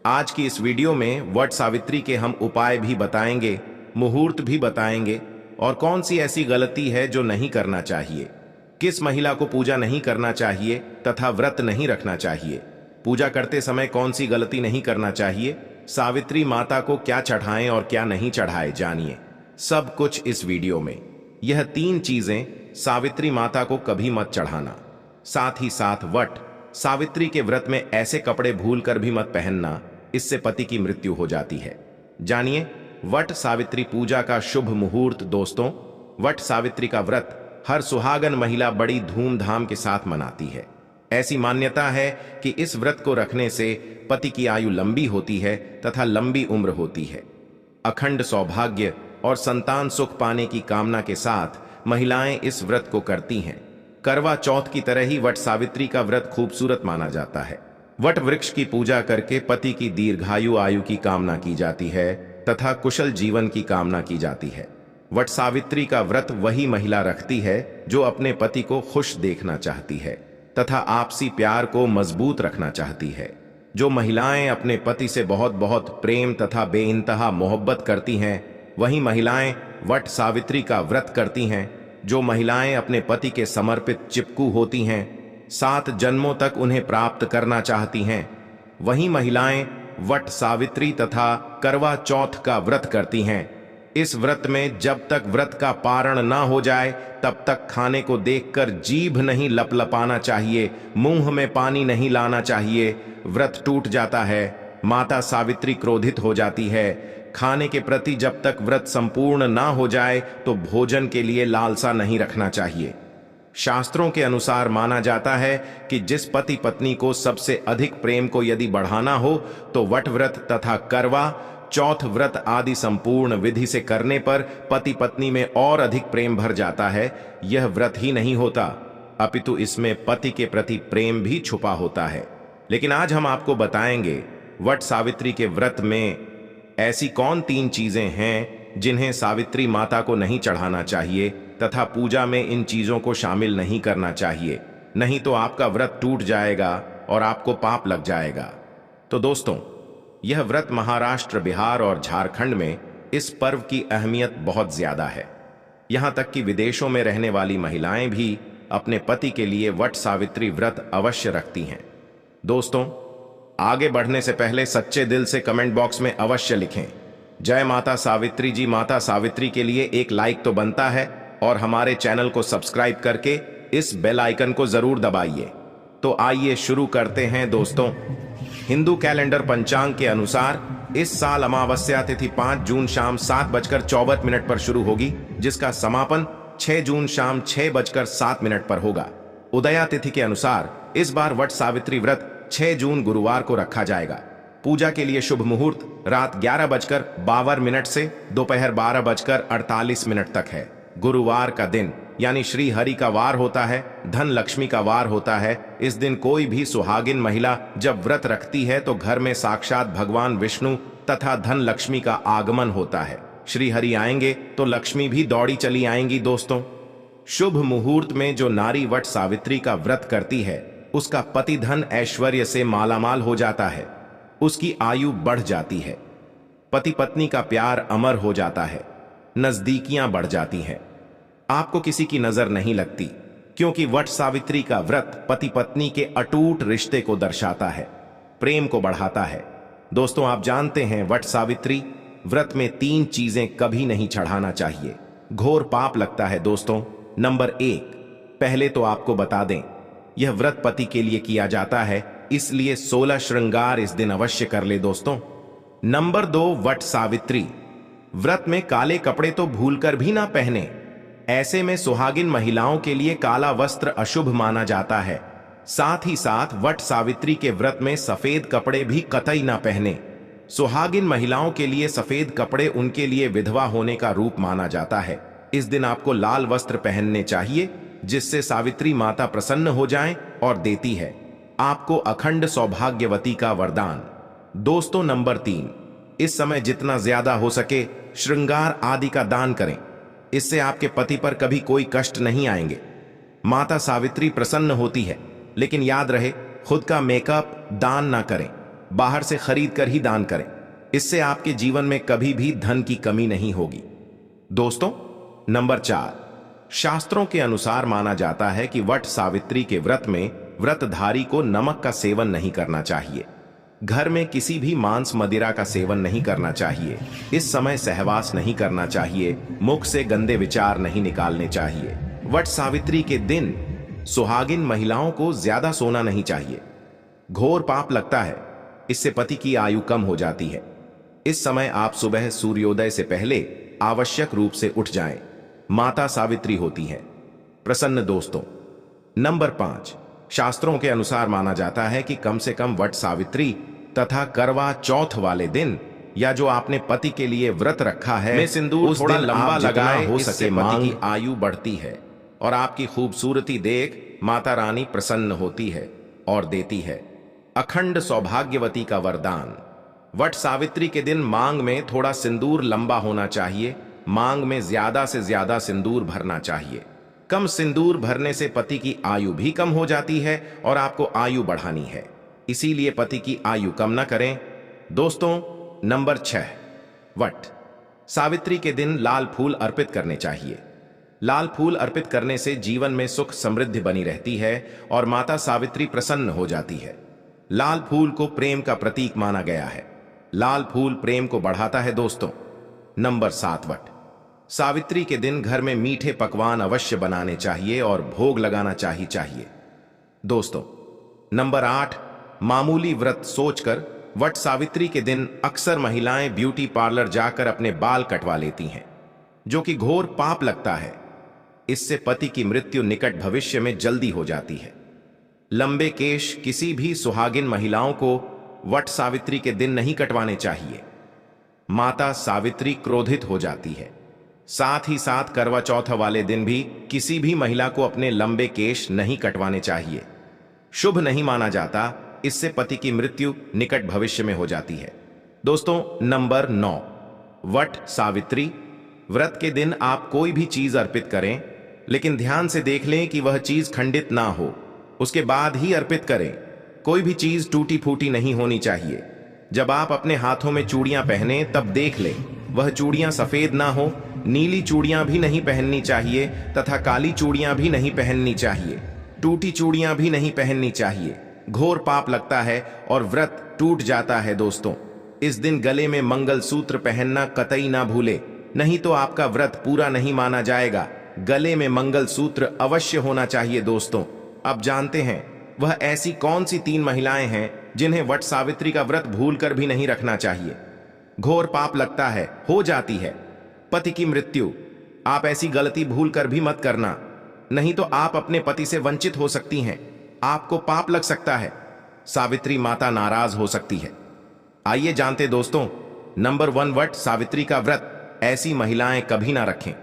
आज की इस वीडियो में वट सावित्री के हम उपाय भी बताएंगे, मुहूर्त भी बताएंगे और कौन सी ऐसी गलती है जो नहीं करना चाहिए, किस महिला को पूजा नहीं करना चाहिए तथा व्रत नहीं रखना चाहिए, पूजा करते समय कौन सी गलती नहीं करना चाहिए, सावित्री माता को क्या चढ़ाएं और क्या नहीं चढ़ाएं, जानिए सब कुछ इस वीडियो में। यह 3 चीजें सावित्री माता को कभी मत चढ़ाना। साथ ही साथ वट सावित्री के व्रत में ऐसे कपड़े भूलकर भी मत पहनना, इससे पति की मृत्यु हो जाती है। जानिए वट सावित्री पूजा का शुभ मुहूर्त। दोस्तों, वट सावित्री का व्रत हर सुहागन महिला बड़ी धूमधाम के साथ मनाती है। ऐसी मान्यता है कि इस व्रत को रखने से पति की आयु लंबी होती है तथा लंबी उम्र होती है। अखंड सौभाग्य और संतान सुख पाने की कामना के साथ महिलाएं इस व्रत को करती हैं। करवा चौथ की तरह ही वट सावित्री का व्रत खूबसूरत माना जाता है। वट वृक्ष की पूजा करके पति की दीर्घायु आयु की कामना की जाती है तथा कुशल जीवन की कामना की जाती है। वट सावित्री का व्रत वही महिला रखती है जो अपने पति को खुश देखना चाहती है तथा आपसी प्यार को मजबूत रखना चाहती है। जो महिलाएं अपने पति से बहुत बहुत प्रेम तथा बेइंतहा मोहब्बत करती हैं, वही महिलाएं वट सावित्री का व्रत करती हैं। जो महिलाएं अपने पति के समर्पित चिपकू होती हैं, 7 जन्मों तक उन्हें प्राप्त करना चाहती हैं, वही महिलाएं वट सावित्री तथा करवा चौथ का व्रत करती हैं। इस व्रत में जब तक व्रत का पारण ना हो जाए तब तक खाने को देखकर जीभ नहीं लपलपाना चाहिए, मुंह में पानी नहीं लाना चाहिए। व्रत टूट जाता है, माता सावित्री क्रोधित हो जाती है। खाने के प्रति जब तक व्रत संपूर्ण ना हो जाए तो भोजन के लिए लालसा नहीं रखना चाहिए। शास्त्रों के अनुसार माना जाता है कि जिस पति पत्नी को सबसे अधिक प्रेम को यदि बढ़ाना हो तो वट व्रत तथा करवा चौथ व्रत आदि संपूर्ण विधि से करने पर पति पत्नी में और अधिक प्रेम भर जाता है। यह व्रत ही नहीं होता, अपितु इसमें पति के प्रति प्रेम भी छुपा होता है। लेकिन आज हम आपको बताएंगे वट सावित्री के व्रत में ऐसी कौन 3 चीजें हैं जिन्हें सावित्री माता को नहीं चढ़ाना चाहिए तथा पूजा में इन चीजों को शामिल नहीं करना चाहिए, नहीं तो आपका व्रत टूट जाएगा और आपको पाप लग जाएगा। तो दोस्तों, यह व्रत महाराष्ट्र, बिहार और झारखंड में इस पर्व की अहमियत बहुत ज्यादा है। यहां तक कि विदेशों में रहने वाली महिलाएं भी अपने पति के लिए वट सावित्री व्रत अवश्य रखती हैं। दोस्तों, आगे बढ़ने से पहले सच्चे दिल से कमेंट बॉक्स में अवश्य लिखें जय माता सावित्री जी। माता सावित्री के लिए एक लाइक तो बनता है और हमारे चैनल को सब्सक्राइब करके इस बेल आइकन को जरूर दबाइए। तो आइए शुरू करते हैं। दोस्तों, हिंदू कैलेंडर पंचांग के अनुसार इस साल अमावस्या तिथि 5 जून शाम 7:24 पर शुरू होगी, जिसका समापन 6 जून शाम 6:07 पर होगा। उदया तिथि के अनुसार इस बार वट सावित्री व्रत 6 जून गुरुवार को रखा जाएगा। पूजा के लिए शुभ मुहूर्त रात 11:52 से दोपहर 12:48 तक है। गुरुवार का दिन यानी श्री हरि का वार होता है, धन लक्ष्मी का वार होता है। इस दिन कोई भी सुहागिन महिला जब व्रत रखती है तो घर में साक्षात भगवान विष्णु तथा धन लक्ष्मी का आगमन होता है। श्री हरि आएंगे तो लक्ष्मी भी दौड़ी चली आएंगी। दोस्तों, शुभ मुहूर्त में जो नारी वट सावित्री का व्रत करती है उसका पति धन ऐश्वर्य से मालामाल हो जाता है, उसकी आयु बढ़ जाती है, पति पत्नी का प्यार अमर हो जाता है, नजदीकियां बढ़ जाती हैं, आपको किसी की नजर नहीं लगती, क्योंकि वट सावित्री का व्रत पति पत्नी के अटूट रिश्ते को दर्शाता है, प्रेम को बढ़ाता है। दोस्तों, आप जानते हैं वट सावित्री व्रत में 3 चीजें कभी नहीं चढ़ाना चाहिए, घोर पाप लगता है। दोस्तों, नंबर 1, पहले तो आपको बता दें, यह व्रत पति के लिए किया जाता है, इसलिए 16 श्रृंगार इस दिन अवश्य कर ले। दोस्तों, नंबर 2, वट सावित्री व्रत में काले कपड़े तो भूलकर भी ना पहने। ऐसे में सुहागिन महिलाओं के लिए काला वस्त्र अशुभ माना जाता है। साथ ही साथ वट सावित्री के व्रत में सफेद कपड़े भी कतई ना पहने। सुहागिन महिलाओं के लिए सफेद कपड़े उनके लिए विधवा होने का रूप माना जाता है। इस दिन आपको लाल वस्त्र पहनने चाहिए, जिससे सावित्री माता प्रसन्न हो जाएं और देती है आपको अखंड सौभाग्यवती का वरदान। दोस्तों, नंबर 3, इस समय जितना ज्यादा हो सके श्रृंगार आदि का दान करें, इससे आपके पति पर कभी कोई कष्ट नहीं आएंगे। माता सावित्री प्रसन्न होती है, लेकिन याद रहे खुद का मेकअप दान ना करें। बाहर से खरीद कर ही दान करें। इससे आपके जीवन में कभी भी धन की कमी नहीं होगी। दोस्तों, नंबर 4, शास्त्रों के अनुसार माना जाता है कि वट सावित्री के व्रत में व्रतधारी को नमक का सेवन नहीं करना चाहिए। घर में किसी भी मांस मदिरा का सेवन नहीं करना चाहिए। इस समय सहवास नहीं करना चाहिए। मुख से गंदे विचार नहीं निकालने चाहिए। वट सावित्री के दिन सुहागिन महिलाओं को ज्यादा सोना नहीं चाहिए। घोर पाप लगता है। इससे पति की आयु कम हो जाती है। इस समय आप सुबह सूर्योदय से पहले आवश्यक रूप से उठ जाएं। माता सावित्री होती है प्रसन्न। दोस्तों, नंबर 5, शास्त्रों के अनुसार माना जाता है कि कम से कम वट सावित्री तथा करवा चौथ वाले दिन या जो आपने पति के लिए व्रत रखा है में सिंदूर उस थोड़ा दिन लंबा आप लगाए जितना हो हो सके। सके पति की आयु बढ़ती है और आपकी खूबसूरती देख माता रानी प्रसन्न होती है और देती है अखंड सौभाग्यवती का वरदान। वट सावित्री के दिन मांग में थोड़ा सिंदूर लंबा होना चाहिए। मांग में ज्यादा से ज्यादा सिंदूर भरना चाहिए। कम सिंदूर भरने से पति की आयु भी कम हो जाती है और आपको आयु बढ़ानी है, इसीलिए पति की आयु कम न करें। दोस्तों, नंबर 6, वट सावित्री के दिन लाल फूल अर्पित करने चाहिए। लाल फूल अर्पित करने से जीवन में सुख समृद्धि बनी रहती है और माता सावित्री प्रसन्न हो जाती है। लाल फूल को प्रेम का प्रतीक माना गया है। लाल फूल प्रेम को बढ़ाता है। दोस्तों, नंबर 7, वट सावित्री के दिन घर में मीठे पकवान अवश्य बनाने चाहिए और भोग लगाना चाहिए। दोस्तों, नंबर 8, मामूली व्रत सोचकर वट सावित्री के दिन अक्सर महिलाएं ब्यूटी पार्लर जाकर अपने बाल कटवा लेती हैं, जो कि घोर पाप लगता है। इससे पति की मृत्यु निकट भविष्य में जल्दी हो जाती है। लंबे केश किसी भी सुहागिन महिलाओं को वट सावित्री के दिन नहीं कटवाने चाहिए। माता सावित्री क्रोधित हो जाती है। साथ ही साथ करवा चौथ वाले दिन भी किसी भी महिला को अपने लंबे केश नहीं कटवाने चाहिए। शुभ नहीं माना जाता। इससे पति की मृत्यु निकट भविष्य में हो जाती है। दोस्तों, नंबर 9, वट सावित्री व्रत के दिन आप कोई भी चीज अर्पित करें, लेकिन ध्यान से देख लें कि वह चीज खंडित ना हो। उसके बाद ही अर्पित करें। कोई भी चीज टूटी फूटी नहीं होनी चाहिए। जब आप अपने हाथों में चूड़ियां पहने तब देख लें वह चूड़ियां सफेद ना हो। नीली चूड़ियां भी नहीं पहननी चाहिए तथा काली चूड़ियां भी नहीं पहननी चाहिए। टूटी चूड़ियां भी नहीं पहननी चाहिए। घोर पाप लगता है और व्रत टूट जाता है। दोस्तों, इस दिन गले में मंगलसूत्र पहनना कतई ना भूले, नहीं तो आपका व्रत पूरा नहीं माना जाएगा। गले में मंगलसूत्र अवश्य होना चाहिए। दोस्तों, अब जानते हैं वह ऐसी कौन सी 3 महिलाएं हैं जिन्हें वट सावित्री का व्रत भूलकर भी नहीं रखना चाहिए। घोर पाप लगता है, हो जाती है पति की मृत्यु। आप ऐसी गलती भूलकर भी मत करना, नहीं तो आप अपने पति से वंचित हो सकती हैं। आपको पाप लग सकता है। सावित्री माता नाराज हो सकती है। आइए जानते दोस्तों, नंबर 1, वट सावित्री का व्रत ऐसी महिलाएं कभी ना रखें।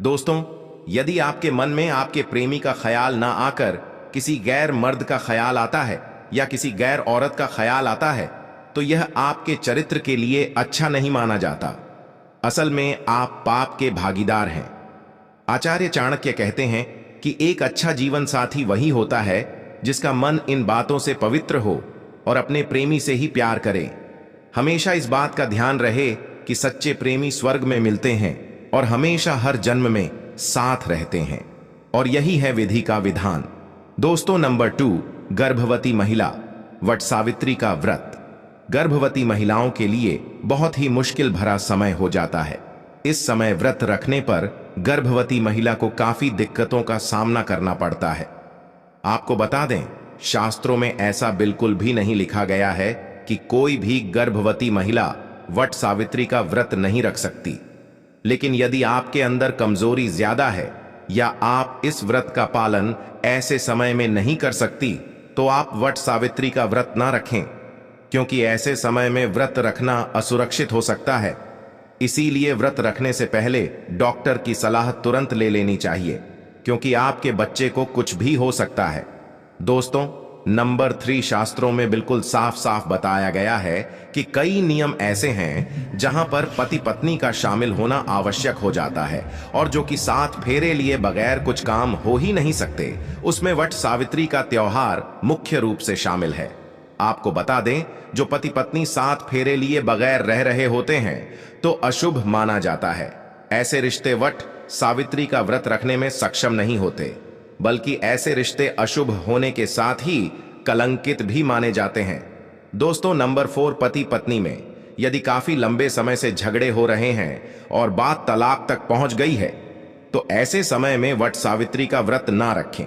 दोस्तों, यदि आपके मन में आपके प्रेमी का ख्याल ना आकर किसी गैर मर्द का ख्याल आता है या किसी गैर औरत का ख्याल आता है, तो यह आपके चरित्र के लिए अच्छा नहीं माना जाता। असल में आप पाप के भागीदार हैं। आचार्य चाणक्य कहते हैं कि एक अच्छा जीवन साथी वही होता है जिसका मन इन बातों से पवित्र हो और अपने प्रेमी से ही प्यार करे। हमेशा इस बात का ध्यान रहे कि सच्चे प्रेमी स्वर्ग में मिलते हैं और हमेशा हर जन्म में साथ रहते हैं, और यही है विधि का विधान। दोस्तों, नंबर 2, गर्भवती महिला वट सावित्री का व्रत गर्भवती महिलाओं के लिए बहुत ही मुश्किल भरा समय हो जाता है। इस समय व्रत रखने पर गर्भवती महिला को काफी दिक्कतों का सामना करना पड़ता है। आपको बता दें, शास्त्रों में ऐसा बिल्कुल भी नहीं लिखा गया है कि कोई भी गर्भवती महिला वट सावित्री का व्रत नहीं रख सकती। लेकिन यदि आपके अंदर कमजोरी ज्यादा है या आप इस व्रत का पालन ऐसे समय में नहीं कर सकती, तो आप वट सावित्री का व्रत ना रखें, क्योंकि ऐसे समय में व्रत रखना असुरक्षित हो सकता है। इसीलिए व्रत रखने से पहले डॉक्टर की सलाह तुरंत ले लेनी चाहिए, क्योंकि आपके बच्चे को कुछ भी हो सकता है। दोस्तों, नंबर 3, शास्त्रों में बिल्कुल साफ साफ बताया गया है कि कई नियम ऐसे हैं जहां पर पति पत्नी का शामिल होना आवश्यक हो जाता है और जो कि 7 फेरे लिए बगैर कुछ काम हो ही नहीं सकते। उसमें वट सावित्री का त्योहार मुख्य रूप से शामिल है। आपको बता दें, जो पति पत्नी 7 फेरे लिए बगैर रह रहे होते हैं तो अशुभ माना जाता है। ऐसे रिश्ते वट सावित्री का व्रत रखने में सक्षम नहीं होते, बल्कि ऐसे रिश्ते अशुभ होने के साथ ही कलंकित भी माने जाते हैं। दोस्तों, नंबर 4, पति पत्नी में यदि काफी लंबे समय से झगड़े हो रहे हैं और बात तलाक तक पहुंच गई है, तो ऐसे समय में वट सावित्री का व्रत ना रखें।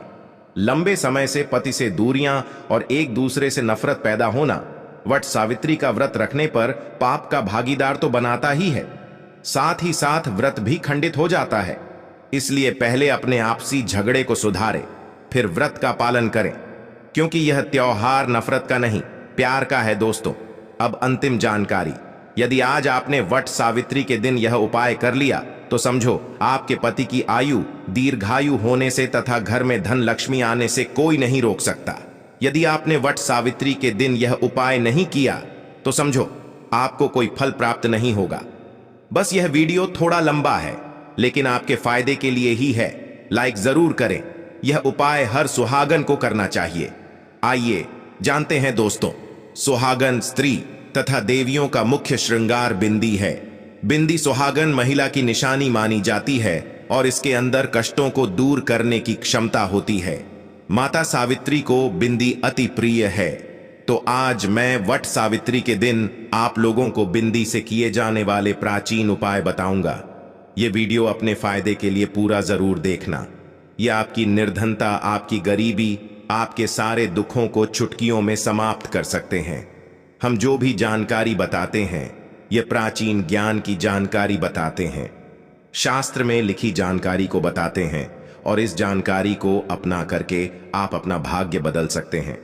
लंबे समय से पति से दूरियां और एक दूसरे से नफरत पैदा होना वट सावित्री का व्रत रखने पर पाप का भागीदार तो बनाता ही है, साथ ही साथ व्रत भी खंडित हो जाता है। इसलिए पहले अपने आपसी झगड़े को सुधारें, फिर व्रत का पालन करें, क्योंकि यह त्योहार नफरत का नहीं, प्यार का है। दोस्तों, अब अंतिम जानकारी। यदि आज आपने वट सावित्री के दिन यह उपाय कर लिया तो समझो आपके पति की आयु दीर्घायु होने से तथा घर में धन लक्ष्मी आने से कोई नहीं रोक सकता। यदि आपने वट सावित्री के दिन यह उपाय नहीं किया तो समझो आपको कोई फल प्राप्त नहीं होगा। बस यह वीडियो थोड़ा लंबा है, लेकिन आपके फायदे के लिए ही है। लाइक जरूर करें। यह उपाय हर सुहागन को करना चाहिए। आइए जानते हैं दोस्तों। सुहागन स्त्री तथा देवियों का मुख्य श्रृंगार बिंदी है। बिंदी सुहागन महिला की निशानी मानी जाती है और इसके अंदर कष्टों को दूर करने की क्षमता होती है। माता सावित्री को बिंदी अति प्रिय है। तो आज मैं वट सावित्री के दिन आप लोगों को बिंदी से किए जाने वाले प्राचीन उपाय बताऊंगा। यह वीडियो अपने फायदे के लिए पूरा जरूर देखना। यह आपकी निर्धनता, आपकी गरीबी, आपके सारे दुखों को चुटकियों में समाप्त कर सकते हैं। हम जो भी जानकारी बताते हैं, यह प्राचीन ज्ञान की जानकारी बताते हैं, शास्त्र में लिखी जानकारी को बताते हैं, और इस जानकारी को अपना करके आप अपना भाग्य बदल सकते हैं।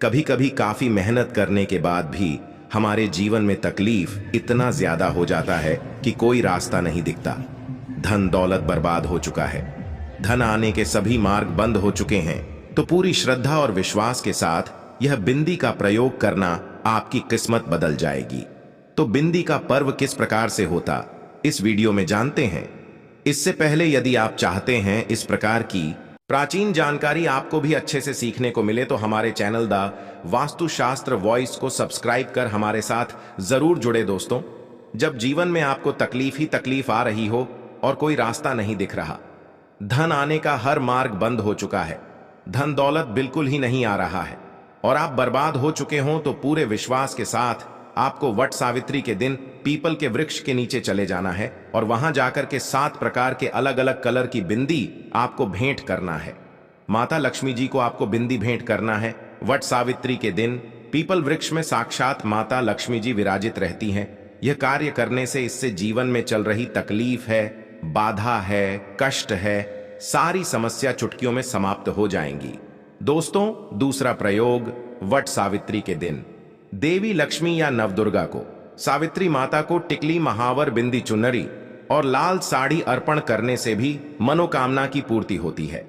कभी कभी काफी मेहनत करने के बाद भी हमारे जीवन में तकलीफ इतना ज्यादा हो जाता है कि कोई रास्ता नहीं दिखता। धन दौलत बर्बाद हो चुका है, धन आने के सभी मार्ग बंद हो चुके हैं। तो पूरी श्रद्धा और विश्वास के साथ यह बिंदी का प्रयोग करना आपकी किस्मत बदल जाएगी। तो बिंदी का पर्व किस प्रकार से होता, इस वीडियो में जानते हैं। इससे पहले यदि आप चाहते हैं इस प्रकार की प्राचीन जानकारी आपको भी अच्छे से सीखने को मिले, तो हमारे चैनल द वास्तुशास्त्र वॉइस को सब्सक्राइब कर हमारे साथ जरूर जुड़े। दोस्तों, जब जीवन में आपको तकलीफ ही तकलीफ आ रही हो और कोई रास्ता नहीं दिख रहा, धन आने का हर मार्ग बंद हो चुका है, धन दौलत बिल्कुल ही नहीं आ रहा है और आप बर्बाद हो चुके हों, तो पूरे विश्वास के साथ आपको वट सावित्री के दिन पीपल के वृक्ष के नीचे चले जाना है और वहां जाकर के 7 प्रकार के अलग अलग कलर की बिंदी आपको भेंट करना है। माता लक्ष्मी जी को आपको बिंदी भेंट करना है। वट सावित्री के दिन पीपल वृक्ष में साक्षात माता लक्ष्मी जी विराजित रहती हैं। यह कार्य करने से इससे जीवन में चल रही तकलीफ है, बाधा है, कष्ट है, सारी समस्या चुटकियों में समाप्त हो जाएंगी। दोस्तों, दूसरा प्रयोग, वट सावित्री के दिन देवी लक्ष्मी या नवदुर्गा को, सावित्री माता को टिकली, महावर, बिंदी, चुनरी और लाल साड़ी अर्पण करने से भी मनोकामना की पूर्ति होती है।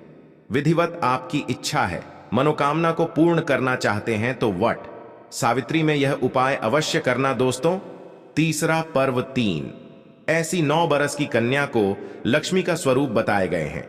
विधिवत आपकी इच्छा है, मनोकामना को पूर्ण करना चाहते हैं तो वट सावित्री में यह उपाय अवश्य करना। दोस्तों, तीसरा पर्व 3, ऐसी 9 बरस की कन्या को लक्ष्मी का स्वरूप बताए गए हैं,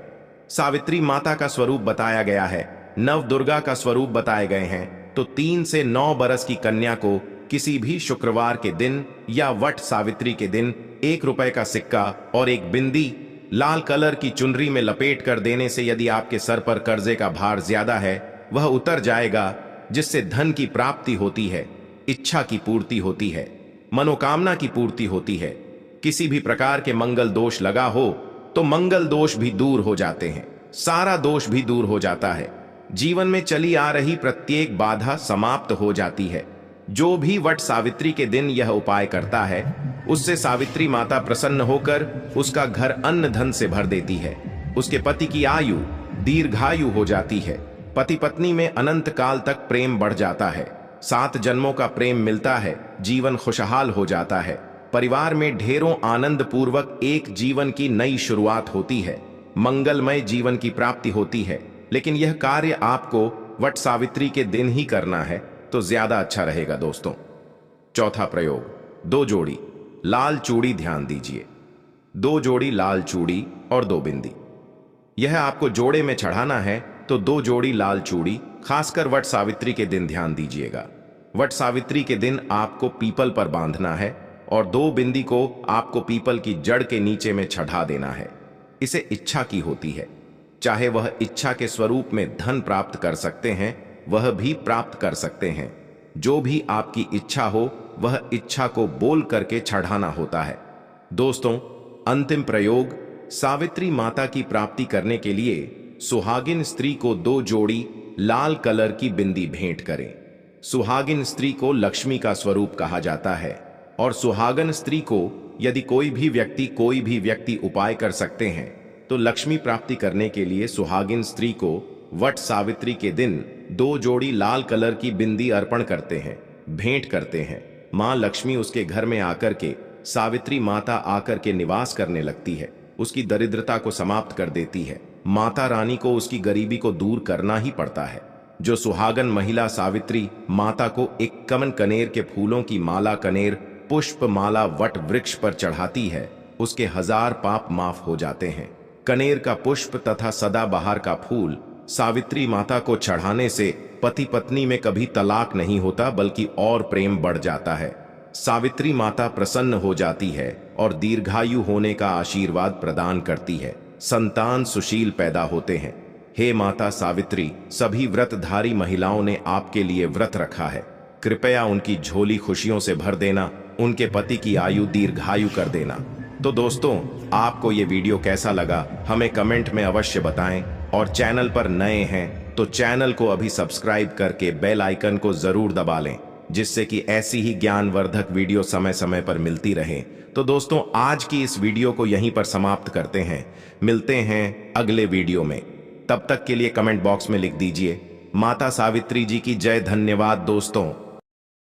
सावित्री माता का स्वरूप बताया गया है, नवदुर्गा का स्वरूप बताए गए हैं। तो 3 से 9 बरस की कन्या को किसी भी शुक्रवार के दिन या वट सावित्री के दिन 1 रुपए का सिक्का और एक बिंदी लाल कलर की चुनरी में लपेट कर देने से यदि आपके सर पर कर्जे का भार ज्यादा है वह उतर जाएगा, जिससे धन की प्राप्ति होती है, इच्छा की पूर्ति होती है, मनोकामना की पूर्ति होती है। किसी भी प्रकार के मंगल दोष लगा हो तो मंगल दोष भी दूर हो जाते हैं, सारा दोष भी दूर हो जाता है, जीवन में चली आ रही प्रत्येक बाधा समाप्त हो जाती है। जो भी वट सावित्री के दिन यह उपाय करता है उससे सावित्री माता प्रसन्न होकर उसका घर अन्न धन से भर देती है, उसके पति की आयु दीर्घायु हो जाती है, पति पत्नी में अनंत काल तक प्रेम बढ़ जाता है, 7 जन्मों का प्रेम मिलता है, जीवन खुशहाल हो जाता है, परिवार में ढेरों आनंद पूर्वक एक जीवन की नई शुरुआत होती है, मंगलमय जीवन की प्राप्ति होती है। लेकिन यह कार्य आपको वट सावित्री के दिन ही करना है तो ज्यादा अच्छा रहेगा। दोस्तों, चौथा प्रयोग, 2 जोड़ी लाल चूड़ी। ध्यान दीजिए, 2 जोड़ी लाल चूड़ी और 2 बिंदी, यह आपको जोड़े में चढ़ाना है। तो 2 जोड़ी लाल चूड़ी खासकर वट सावित्री के दिन ध्यान दीजिएगा। वट सावित्री के दिन आपको पीपल पर बांधना है और 2 बिंदी को आपको पीपल की जड़ के नीचे में चढ़ा देना है। इसे इच्छा की होती है, चाहे वह इच्छा के स्वरूप में धन प्राप्त कर सकते हैं, वह भी प्राप्त कर सकते हैं। जो भी आपकी इच्छा हो वह इच्छा को बोल करके चढ़ाना होता है। दोस्तों, अंतिम प्रयोग, सावित्री माता की प्राप्ति करने के लिए सुहागिन स्त्री को 2 जोड़ी लाल कलर की बिंदी भेंट करें। सुहागिन स्त्री को लक्ष्मी का स्वरूप कहा जाता है और सुहागन स्त्री को यदि कोई भी व्यक्ति उपाय कर सकते हैं तो लक्ष्मी प्राप्ति करने के लिए सुहागिन स्त्री को वट सावित्री के दिन 2 जोड़ी लाल कलर की बिंदी अर्पण करते हैं, भेंट करते हैं। मां लक्ष्मी उसके घर में आकर के, सावित्री माता आकर के निवास करने लगती है, उसकी दरिद्रता को समाप्त कर देती है। माता रानी को उसकी गरीबी को दूर करना ही पड़ता है। जो सुहागन महिला सावित्री माता को 51 कनेर के फूलों की माला, कनेर पुष्प माला वट वृक्ष पर चढ़ाती है, उसके 1000 पाप माफ हो जाते हैं। कनेर का पुष्प तथा सदाबहार का फूल सावित्री माता को चढ़ाने से पति पत्नी में कभी तलाक नहीं होता, बल्कि और प्रेम बढ़ जाता है। सावित्री माता प्रसन्न हो जाती है और दीर्घायु होने का आशीर्वाद प्रदान करती है। संतान सुशील पैदा होते हैं। हे माता सावित्री, सभी व्रतधारी महिलाओं ने आपके लिए व्रत रखा है, कृपया उनकी झोली खुशियों से भर देना, उनके पति की आयु दीर्घायु कर देना। तो दोस्तों, आपको ये वीडियो कैसा लगा हमें कमेंट में अवश्य बताएं और चैनल पर नए हैं तो चैनल को अभी सब्सक्राइब करके बेल आइकन को जरूर दबा लें, जिससे कि ऐसी ही ज्ञानवर्धक वीडियो समय समय पर मिलती रहे। तो दोस्तों, आज की इस वीडियो को यहीं पर समाप्त करते हैं। मिलते हैं अगले वीडियो में। तब तक के लिए कमेंट बॉक्स में लिख दीजिए, माता सावित्री जी की जय। धन्यवाद दोस्तों।